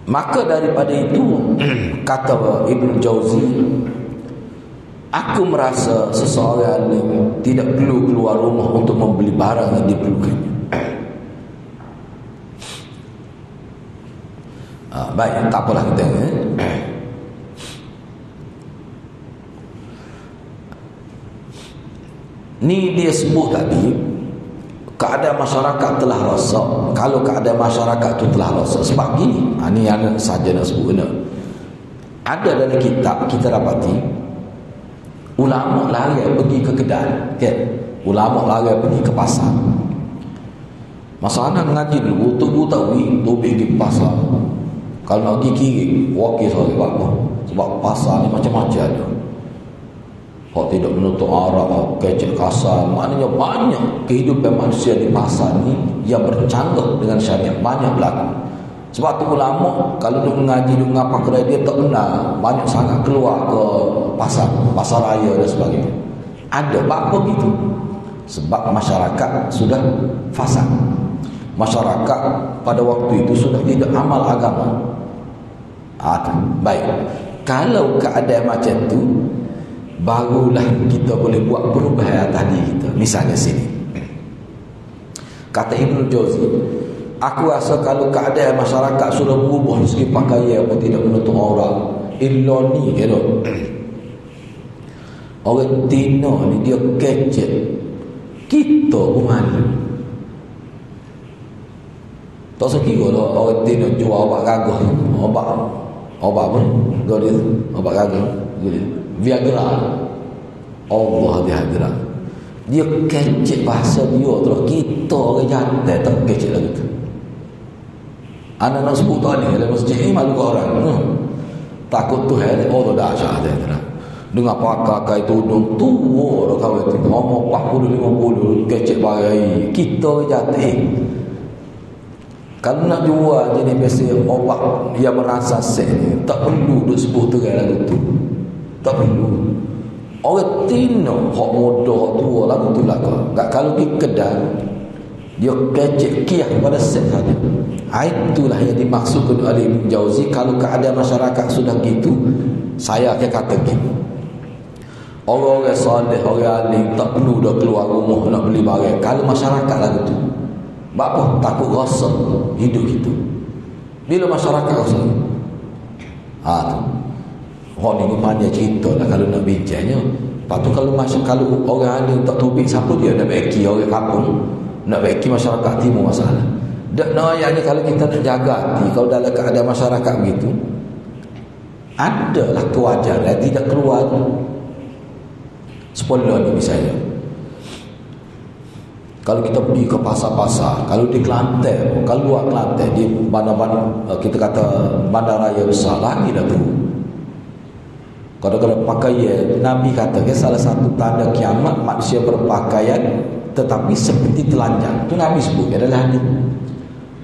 Maka daripada itu, kata Ibnu Jauzi, aku merasa seseorang yang tidak perlu keluar rumah untuk membeli barang yang diperlukan. Baik, tak apalah kita ni dia sebut tadi, keadaan masyarakat telah rosak. Kalau keadaan masyarakat tu telah rosak, sebab gini, ni yang saja nak sebut kena. Ada dalam kitab kita dapati ulama lari pergi ke kedai, kan? Ulama lari pergi ke pasar. Masa anak ngaji dulu, tu tahu tu pergi pasar. Kalau nak pergi kiri, wakil sebab apa? Sebab pasar ni macam-macam ada. Hak tidak menutup arah, kecek kasar. Maknanya banyak kehidupan manusia di pasar ni yang bercanggah dengan syariat, banyak berlaku. Sebab tu ulama kalau duk mengaji, duk ngapa kedai, dia tak kenal banyak sangat keluar ke pasar, pasar raya dan sebagainya. Ada apa gitu? Sebab masyarakat sudah fasad. Masyarakat pada waktu itu sudah tidak amal agama. Baik. Kalau keadaan macam tu, barulah kita boleh buat perubahan tadi kita. Misalnya sini, kata Ibnu Jauzi, Aku rasa kalau keadaan masyarakat sudah berubah dari segi pakaian pun tidak menutup orang. Iloni gitu. Orang Tino ni dia kecek. Kita pun mana. Tak sekira lah orang Tino jual obat gagah. Obat apa? Dia obat gagah. Viagra. Allah Viagra. Dia kecek bahasa dia terus. Kita orang jantan tak kecek lagi tu. Anak-anak sebut tadi dalam masjid ni malu ke orang. Takut tu Allah dah asyik ada. Dengar pakai tudung tua dah kau itu. Umur 40-50 kecek bagai. Kita jantan. Kalau nak jual jenis biasa obat yang merasa set ni, tak perlu duk sebut tu lagu tu. Tak perlu. Orang Tino hak muda hak tua lagu tu lagu. Tak kalau pergi kedai dia kecek kiah pada set saja. Itulah yang dimaksudkan oleh Ibn Jauzi. Kalau keadaan masyarakat sudah gitu, saya akan kata gitu. Orang-orang soleh, orang alim tak perlu dah keluar rumah nak beli barang. Kalau masyarakat lagu tu, apa? Takut rosak hidup itu. Bila masyarakat rosak, tu. Orang ni mana cerita lah kalau nak bincangnya. Lepas tu kalau orang alim tak tubik, siapa dia nak beki orang kampung, nak beki masyarakat timur masalah. Dan ayatnya kalau kita nak jaga hati, kalau dalam keadaan masyarakat begitu, adalah kewajaran tidak keluar. Spoiler ni misalnya, kalau kita pergi ke pasar-pasar, kalau di Kelantan, kalau luar Kelantan, di bandar-bandar, kita kata bandaraya besar, lagi dah tu. Kadang-kadang pakaian, Nabi kata salah satu tanda kiamat manusia berpakaian tetapi seperti telanjang. Itu Nabi sebut adalah hadis.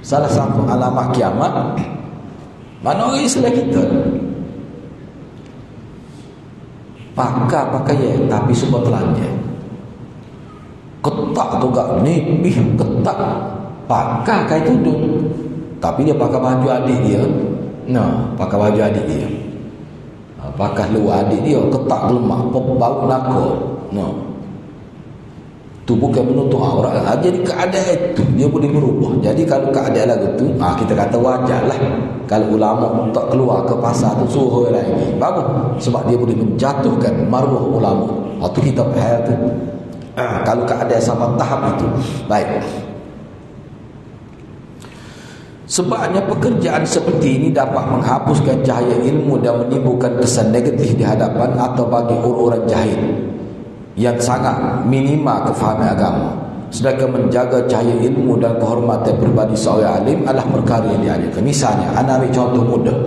Salah satu alamat kiamat, mana orang Islam kita pakai pakaian tapi semua telanjang. Ketak tu gak nipih, ketak pakai kain tudung, tapi dia pakai baju adik dia. Pakai baju adik dia. Pakai luar adik dia, ketak lemak, bau nakal. Tu bukan menutup aurat. Jadi keadaan itu dia boleh berubah. Jadi kalau keadaan lagu tu, kita kata wajar lah. Kalau ulama tak keluar ke pasar tu suruh lagi, bagus. Sebab dia boleh menjatuhkan maruah ulama. Itu kita faham tu. Kalau keadaan sampai tahap itu, baik. Sebabnya pekerjaan seperti ini dapat menghapuskan cahaya ilmu dan menimbulkan kesan negatif di hadapan atau bagi orang-orang jahil yang sangat minima kefahaman agama. Sedangkan menjaga cahaya ilmu dan kehormatan pribadi seorang alim adalah perkara yang dianjurkan. Misalnya, anda ambil contoh mudah.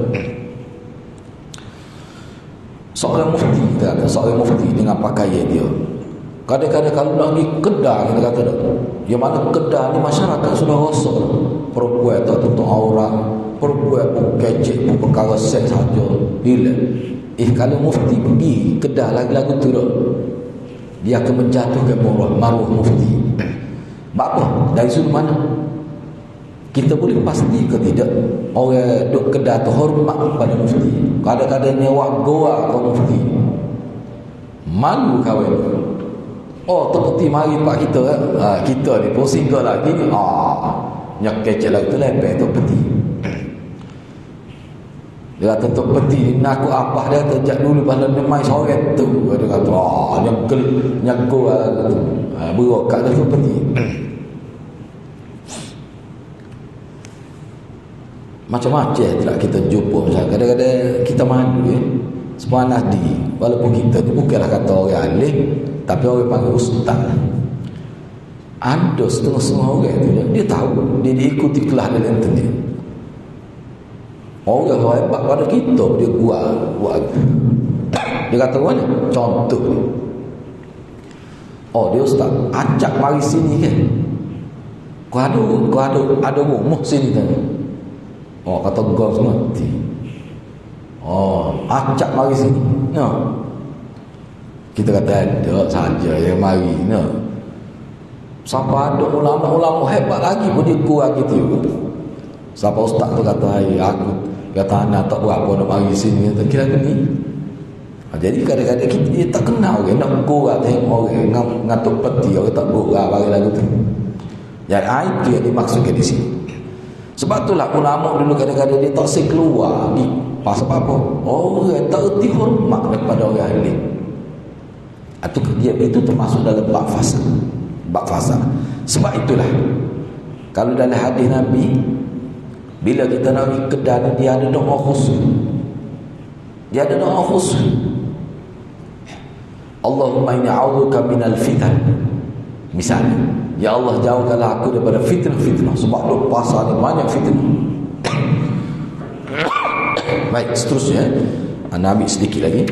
Seorang mufti dengan pakaian dia. Kadang-kadang kalau nak pergi Kedah, kita kata dah, yang mana Kedah ni masyarakat sudah rosak. Perempuan tak tutup aurat, perempuan pun kecek pun perkara seks saja. Bila kalau mufti pergi Kedah lagu-lagu tu dah, dia akan menjatuhkan maruah mufti. Apa? Dari sudut mana? Kita boleh pasti ke tidak orang duk Kedah tu hormat pada mufti. Kadang-kadang nyewa goa ke mufti, malu kawan. Tu peti mari pak kita kita ni pusing ke lagi nyak kecek lagi tu lepek tu peti. Dia kata tu peti nak aku apa dia terjak dulu pada nemai sore tu. Dia kata nyangku tu berokat dah tu peti. Macam-macam tak kita jumpa. Misalnya kadang-kadang kita malu sebuah nadi, walaupun kita tu bukanlah kata orang alim, tapi orang panggil ustaz. Ada setengah-setengah orang tu dia tahu, dia diikuti kelas dalam internet. Orang hebat pada kita, dia buat. Dia kata mana? Contoh. Dia ustaz, acak mari sini kan. Kau ada rumah sini kan. Kata gol semua mati. Acak mari sini. Kita kata ada saja yang mari. Siapa ada ulama-ulama hebat lagi pun dia kurang gitu. Siapa ustaz tu kata aku kata anak tak berapa nak mari sini. Kira ni. Jadi kadang-kadang kita tak kenal orang nak kurang tengok orang ngatuk peti orang tak kurang bagi lagu tu. Jadi itu yang dimaksudkan di sini. Sebab itulah ulama dulu kadang-kadang dia tak boleh keluar ni. Pasal apa? Orang tak erti hormat daripada orang alim. Itu termasuk dalam bab fasad. Sebab itulah kalau dalam hadis Nabi, bila kita nak pergi kedai, dia ada doa khusus. Allahumma inni a'udzubika minal fitan. Misalnya, ya Allah jauhkanlah aku daripada fitnah. Sebab tu pasal ni banyak fitnah. Baik, seterusnya Anda ambil sedikit lagi.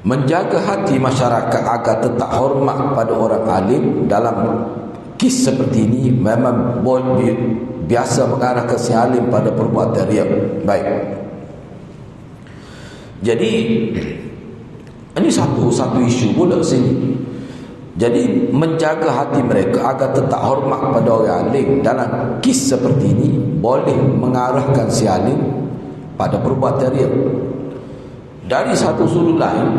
Menjaga hati masyarakat agar tetap hormat pada orang alim dalam kes seperti ini memang biasa mengarah ke si alim pada perbuatan riya. Baik. Jadi ini satu isu pula sini. Jadi menjaga hati mereka agar tetap hormat pada orang alim dalam kes seperti ini boleh mengarahkan si alim pada perbuatan riya. Dari satu sudut lain,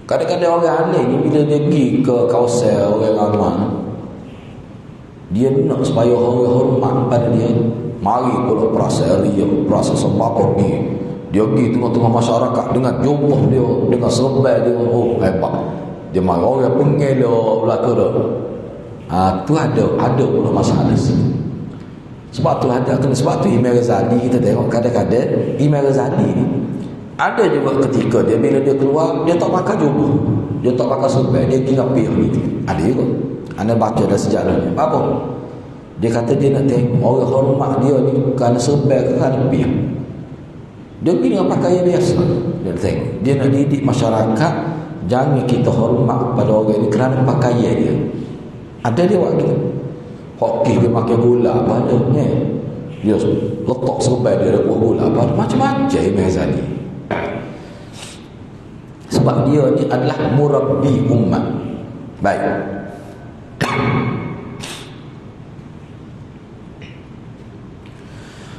kadang-kadang orang alim ni bila dia pergi ke kawasan orang ramai, dia nak supaya orang hormat pada dia. Mari pula perasaan ria, perasaan sebab dia pergi tengah-tengah masyarakat dengan jubah dia, dengan serban dia, oh hebat. Dia mari orang pengen dia belaka dah. Tu ada pula masalah sini. Sebab tu Imam Ghazali, kita tengok kadang-kadang Imam Ghazali ni ada juga ketika dia bila dia keluar, dia tak pakai jubah, dia tak pakai serban, dia tinggal pergi gitu. Ada juga. Anda baca dalam sejarahnya. Apa? Dia kata dia nak tengok orang hormat dia ni kerana serban ke kerana pergi. Dia pergi dengan pakaian biasa. Dia tengok. Dia nak didik masyarakat jangan kita hormat pada orang ni kerana pakaian dia. Ada dia buat gitu. Hoki dia makan gula pada ni. Dia letak serban dia buat gula pada macam-macam Imam Ghazali. Sebab dia ni adalah murabbi umat. Baik.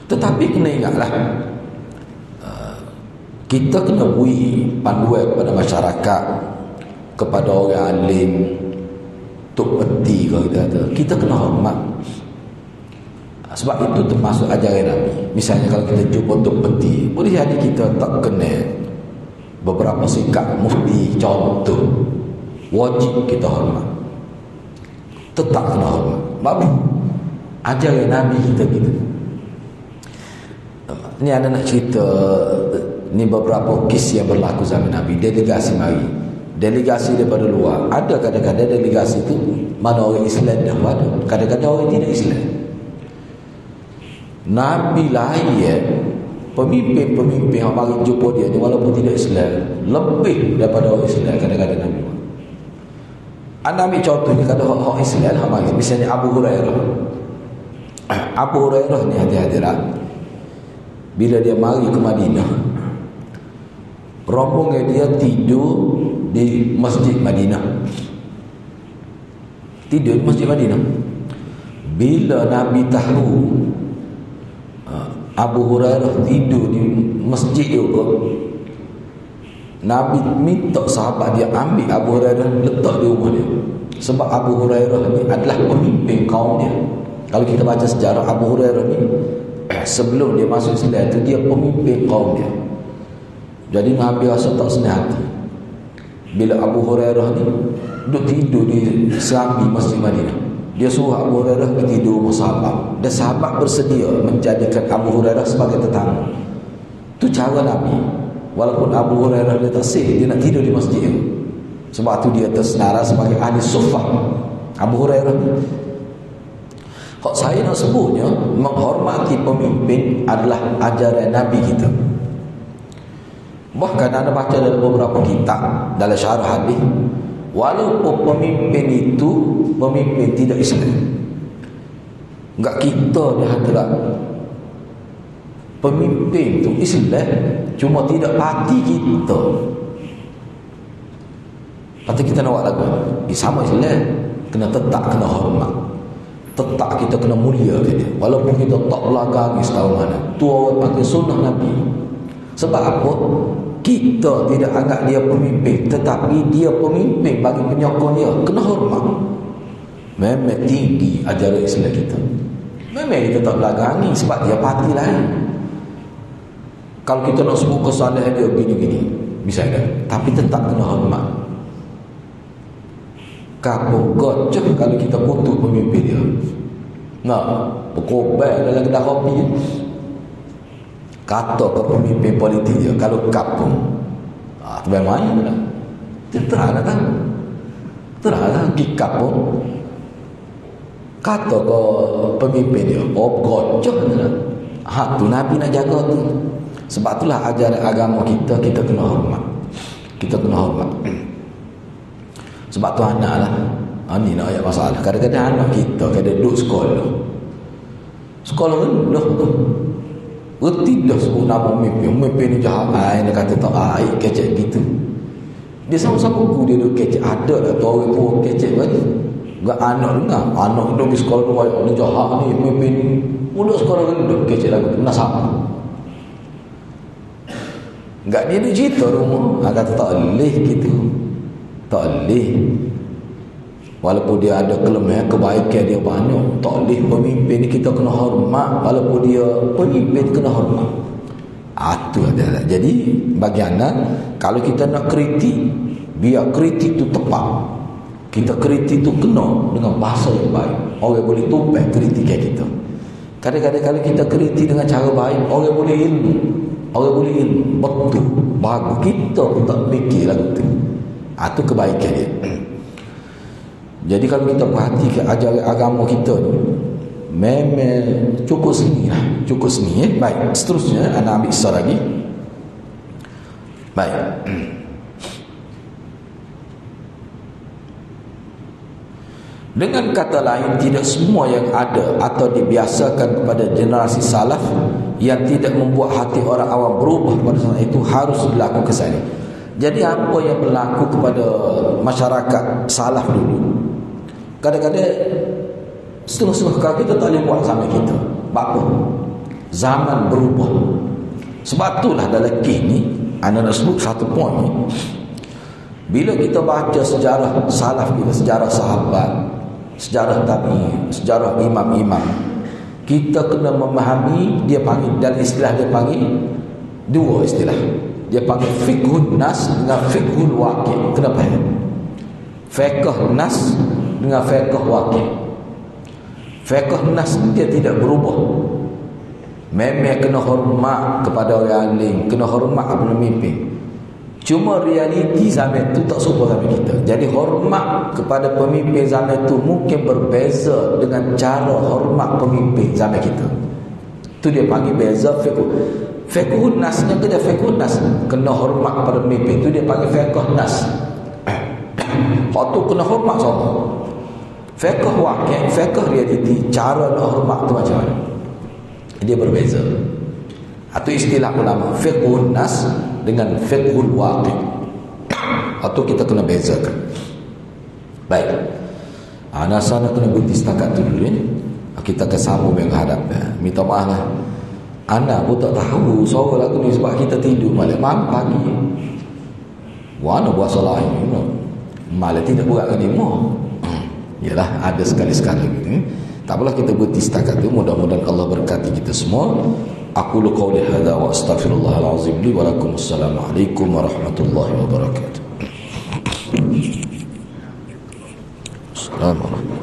Tetapi kena ingatlah, kita kena beri panduan kepada masyarakat, kepada orang alim, tok peti kalau kita kata, kita kena hormat. Sebab itu termasuk ajaran Nabi. Misalnya kalau kita jumpa tok peti, boleh jadi kita tak kenal beberapa sikap mufti, contoh wajib kita hormat, tetap kena hormat. Bagus ajaran Nabi kita gitu. Ni ada nak cerita, ni beberapa kes yang berlaku zaman Nabi. Delegasi mari, delegasi daripada luar. Ada kadang-kadang delegasi tu mana orang Islam dah ada, kadang-kadang orang tidak Islam. Nabi lahir, pemimpin-pemimpin yang mari jumpa dia ni walaupun tidak Islam, lebih daripada orang Islam kadang-kadang Nabi. Anda ambil contoh ni, kata orang Islam yang mari, misalnya Abu Hurairah. Abu Hurairah ni hati-hatilah, bila dia mari ke Madinah, rombongan dia tidur di Masjid Madinah. Tidur di Masjid Madinah. Bila Nabi tahu Abu Hurairah tidur di masjid itu, Nabi minta sahabat dia ambil Abu Hurairah letak di rumah dia. Sebab Abu Hurairah ni adalah pemimpin kaum dia. Kalau kita baca sejarah Abu Hurairah ni, sebelum dia masuk Islam tu dia pemimpin kaum dia. Jadi Nabi rasa tak senang hati bila Abu Hurairah ni duduk tidur di serambi Masjid Madinah. Dia suruh Abu Hurairah tidur rumah sahabat, dan sahabat bersedia menjadikan Abu Hurairah sebagai tetamu. Tu cara Nabi. Walaupun Abu Hurairah dia tak sih, dia nak tidur di masjid itu. Sebab tu dia tersenara sebagai ahli suffah. Abu Hurairah ni, kalau saya nak sebutnya, menghormati pemimpin adalah ajaran Nabi kita. Bahkan anda baca dalam beberapa kitab, dalam syarah hadis, walaupun pemimpin itu pemimpin tidak Islam, enggak kita dah hadrat pemimpin itu Islam, cuma tidak parti kita. Patut kita nak buat lagu, sama Islam, kena tetap, kena hormat. tetap kita kena mulia ke dia. Walaupun kita tak belakangi setahu mana. Tu orang panggil sunnah Nabi. Sebab apa? Kita tidak anggap dia pemimpin, tetapi dia pemimpin bagi penyokong dia. Kena hormat. Memang tinggi ajaran Islam kita. Memang kita tak belakangi sebab dia parti lain. Kalau kita nak sebut kesalahan dia gini-gini, bisa ada. Tapi tetap kena hormat. Kapok gocok kalau kita kutuk pemimpin dia. Nah, berkobat dalam kedai kopi. Kata ke pemimpin politik dia, kalau kapung, tu main lah. Terang lah kan. Terang lah, pergi kapung. Kata ke pemimpin dia, gocok lah. Tu Nabi nak jaga tu. Sebab itulah ajaran agama kita, kita kena hormat. Kita kena hormat. Sebab tu anak lah. Ni nak ayat masalah. Kadang-kadang anak kita kadang duduk sekolah. Sekolah rendah tu. Tidak sebut nama pemimpin. Pemimpin ni jahat. Dia kata tak air kecek gitu. Dia sama-sama buku dia duduk kecek. Ada lah tu orang tua kecek bagi. Enggak anak dengar. Anak duduk di sekolah tu. Ni jahat ni pemimpin ni. Duduk sekolah rendah kecek lagi. Kena sama. Enggak dia duduk cerita rumah. Kata tak boleh gitu. Tak boleh. Walaupun dia ada kelemahan, kebaikan dia banyak, tak boleh pemimpin ni kita kena hormat. Walaupun dia pemimpin kena hormat. Itu adalah. Jadi bagi anak, kalau kita nak kritik, biar kritik tu tepat. Kita kritik tu kena dengan bahasa yang baik. Orang boleh tumpah kritikan kita. Kadang-kadang kalau kita kritik dengan cara baik, orang boleh ilmu. Orang boleh ilmu. Betul. Bagus. Kita pun tak fikir lagu tu. Itu kebaikan dia. Jadi kalau kita perhatikan ajaran agama kita ni, memang cukup seni lah. Cukup seni. Baik, seterusnya anak ambil kisah lagi. Baik. Dengan kata lain, tidak semua yang ada atau dibiasakan kepada generasi salaf yang tidak membuat hati orang awam berubah pada saat itu harus dilakukan kesana. Jadi apa yang berlaku kepada masyarakat salaf dulu, kadang-kadang setengah-setengah kali kita tak boleh buat sama kita. Apa? Zaman berubah. Sebab itulah dalam kes ni, anda nak sebut satu poin ni. Bila kita baca sejarah salaf kita, sejarah sahabat, sejarah tabi'in, sejarah imam-imam, kita kena memahami, dia panggil, dalam istilah dia panggil dua istilah. Dia panggil fiqhun nas dengan fiqhul waqi'. Kenapa? Fiqh nas dengan fiqh waqi'. Fiqh nas dia tidak berubah. Memang kena hormat kepada orang alim, kena hormat kepada pemimpin. Cuma realiti zaman itu tak serupa zaman kita. Jadi hormat kepada pemimpin zaman itu mungkin berbeza dengan cara hormat pemimpin zaman kita. Itu dia panggil beza fiqh. Fiqhun nas yang kerja fiqhun nas, kena hormat kepada pemimpin. Itu dia panggil fiqh nas. Waktu kena hormat sama. Fiqh waqi', fiqh realiti, cara nak hormat tu macam mana? Dia berbeza. Atau istilah ulama fiqhun nas dengan fiqhul waqi'. Atau kita kena bezakan. Baik. Nasana kena berhenti setakat tu dulu. Kita akan sambung yang hadap. Minta maaf lah. Anak pun tak tahu suara lagu ni sebab kita tidur malam pagi. Mana buat salah ini? Malah tidak buat ke lima. Yalah, ada sekali-sekali gitu. Tak apalah, kita berhenti setakat itu. Mudah-mudahan Allah berkati kita semua. Aku lu qawli hadza wa astaghfirullahal azim li wa lakum. Assalamualaikum warahmatullahi wabarakatuh. Assalamualaikum.